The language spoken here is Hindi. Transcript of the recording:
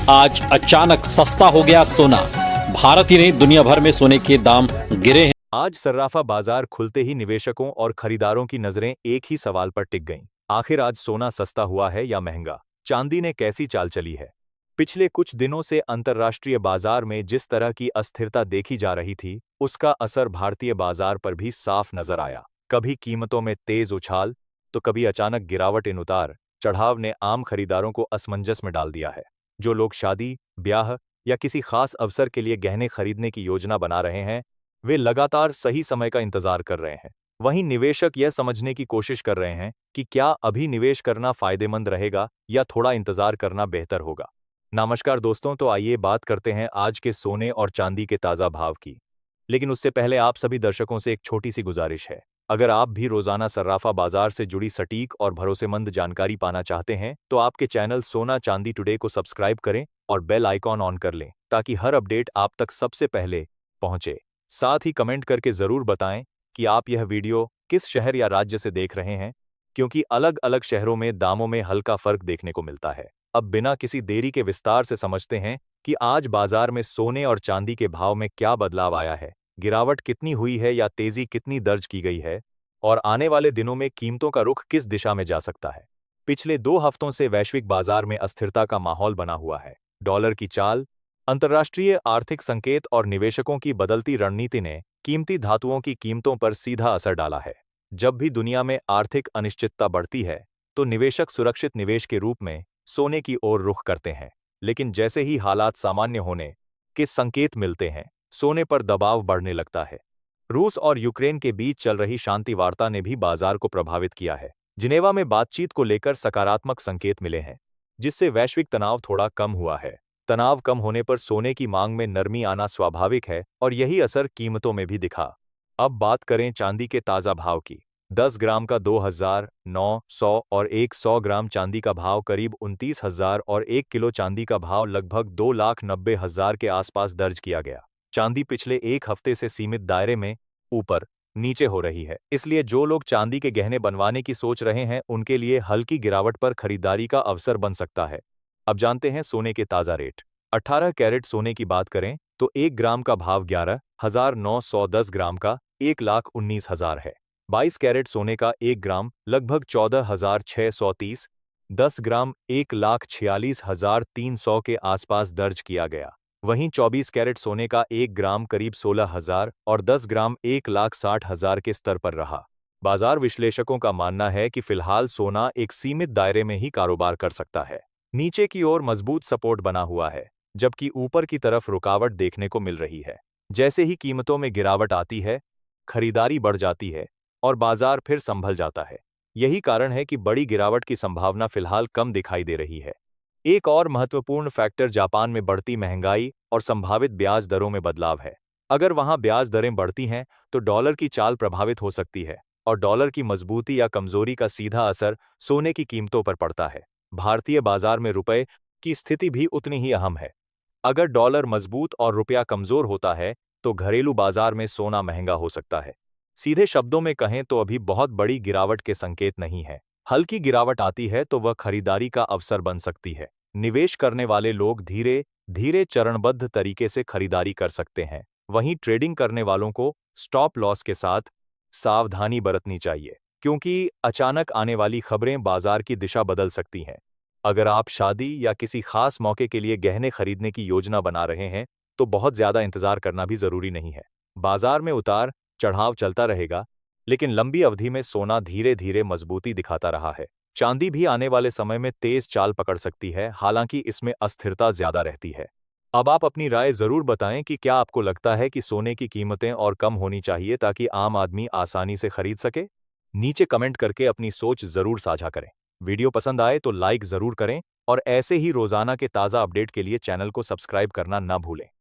आज अचानक सस्ता हो गया सोना। भारत ही नहीं, दुनिया भर में सोने के दाम गिरे हैं। आज सर्राफा बाजार खुलते ही निवेशकों और खरीदारों की नजरें एक ही सवाल पर टिक गईं। आखिर आज सोना सस्ता हुआ है या महंगा? चांदी ने कैसी चाल चली है? पिछले कुछ दिनों से अंतर्राष्ट्रीय बाजार में जिस तरह की अस्थिरता देखी जा रही थी, उसका असर भारतीय बाजार पर भी साफ नजर आया। कभी कीमतों में तेज उछाल, तो कभी अचानक गिरावट। इन उतार चढ़ाव ने आम खरीदारों को असमंजस में डाल दिया है। जो लोग शादी, ब्याह या किसी खास अवसर के लिए गहने खरीदने की योजना बना रहे हैं, वे लगातार सही समय का इंतजार कर रहे हैं। वहीं निवेशक यह समझने की कोशिश कर रहे हैं कि क्या अभी निवेश करना फायदेमंद रहेगा या थोड़ा इंतजार करना बेहतर होगा। नमस्कार दोस्तों, तो आइए बात करते हैं आज के सोने और चांदी के ताज़ा भाव की। लेकिन उससे पहले आप सभी दर्शकों से एक छोटी सी गुजारिश है। अगर आप भी रोजाना सर्राफा बाजार से जुड़ी सटीक और भरोसेमंद जानकारी पाना चाहते हैं, तो आपके चैनल सोना चांदी टुडे को सब्सक्राइब करें और बेल आइकॉन ऑन कर लें, ताकि हर अपडेट आप तक सबसे पहले पहुंचे। साथ ही कमेंट करके जरूर बताएं कि आप यह वीडियो किस शहर या राज्य से देख रहे हैं, क्योंकि अलग अलग शहरों में दामों में हल्का फर्क देखने को मिलता है। अब बिना किसी देरी के विस्तार से समझते हैं कि आज बाजार में सोने और चांदी के भाव में क्या बदलाव आया है, गिरावट कितनी हुई है या तेजी कितनी दर्ज की गई है, और आने वाले दिनों में कीमतों का रुख किस दिशा में जा सकता है। पिछले 2 हफ्तों से वैश्विक बाजार में अस्थिरता का माहौल बना हुआ है। डॉलर की चाल, अंतर्राष्ट्रीय आर्थिक संकेत और निवेशकों की बदलती रणनीति ने कीमती धातुओं की कीमतों पर सीधा असर डाला है। जब भी दुनिया में आर्थिक अनिश्चितता बढ़ती है, तो निवेशक सुरक्षित निवेश के रूप में सोने की ओर रुख करते हैं। लेकिन जैसे ही हालात सामान्य होने के संकेत मिलते हैं, सोने पर दबाव बढ़ने लगता है। रूस और यूक्रेन के बीच चल रही शांति वार्ता ने भी बाजार को प्रभावित किया है। जिनेवा में बातचीत को लेकर सकारात्मक संकेत मिले हैं, जिससे वैश्विक तनाव थोड़ा कम हुआ है। तनाव कम होने पर सोने की मांग में नरमी आना स्वाभाविक है और यही असर कीमतों में भी दिखा। अब बात करें चांदी के ताज़ा भाव की। 10 ग्राम का 2,900 और 100 ग्राम चांदी का भाव करीब 29,000 और 1 किलो चांदी का भाव लगभग 2,90,000 के आसपास दर्ज किया गया। चांदी पिछले एक हफ्ते से सीमित दायरे में ऊपर नीचे हो रही है, इसलिए जो लोग चांदी के गहने बनवाने की सोच रहे हैं, उनके लिए हल्की गिरावट पर खरीदारी का अवसर बन सकता है। अब जानते हैं सोने के ताज़ा रेट। 18 कैरेट सोने की बात करें तो 1 ग्राम का भाव 11,900, 10 ग्राम का 1,19,000 है। 22 कैरेट सोने का 1 ग्राम लगभग 14,630, 10 ग्राम 1,46,300 के आसपास दर्ज किया गया। वहीं 24 कैरेट सोने का 1 ग्राम करीब 16,000 और 10 ग्राम 1,60,000 के स्तर पर रहा। बाजार विश्लेषकों का मानना है कि फिलहाल सोना एक सीमित दायरे में ही कारोबार कर सकता है। नीचे की ओर मजबूत सपोर्ट बना हुआ है, जबकि ऊपर की तरफ रुकावट देखने को मिल रही है। जैसे ही कीमतों में गिरावट आती है, खरीदारी बढ़ जाती है और बाजार फिर संभल जाता है। यही कारण है कि बड़ी गिरावट की संभावना फिलहाल कम दिखाई दे रही है। एक और महत्वपूर्ण फैक्टर जापान में बढ़ती महंगाई और संभावित ब्याज दरों में बदलाव है। अगर वहां ब्याज दरें बढ़ती हैं, तो डॉलर की चाल प्रभावित हो सकती है और डॉलर की मजबूती या कमजोरी का सीधा असर सोने की कीमतों पर पड़ता है। भारतीय बाजार में रुपए की स्थिति भी उतनी ही अहम है। अगर डॉलर मजबूत और रुपया कमजोर होता है, तो घरेलू बाजार में सोना महंगा हो सकता है। सीधे शब्दों में कहें तो अभी बहुत बड़ी गिरावट के संकेत नहीं है। हल्की गिरावट आती है तो वह खरीदारी का अवसर बन सकती है। निवेश करने वाले लोग धीरे धीरे चरणबद्ध तरीके से खरीदारी कर सकते हैं। वहीं ट्रेडिंग करने वालों को स्टॉप लॉस के साथ सावधानी बरतनी चाहिए, क्योंकि अचानक आने वाली खबरें बाजार की दिशा बदल सकती हैं। अगर आप शादी या किसी खास मौके के लिए गहने खरीदने की योजना बना रहे हैं, तो बहुत ज्यादा इंतजार करना भी जरूरी नहीं है। बाजार में उतार चढ़ाव चलता रहेगा, लेकिन लंबी अवधि में सोना धीरे धीरे मजबूती दिखाता रहा है। चांदी भी आने वाले समय में तेज चाल पकड़ सकती है, हालांकि इसमें अस्थिरता ज्यादा रहती है। अब आप अपनी राय जरूर बताएं कि क्या आपको लगता है कि सोने की कीमतें और कम होनी चाहिए ताकि आम आदमी आसानी से खरीद सके। नीचे कमेंट करके अपनी सोच जरूर साझा करें। वीडियो पसंद आए तो लाइक जरूर करें और ऐसे ही रोजाना के ताज़ा अपडेट के लिए चैनल को सब्सक्राइब करना ना भूलें।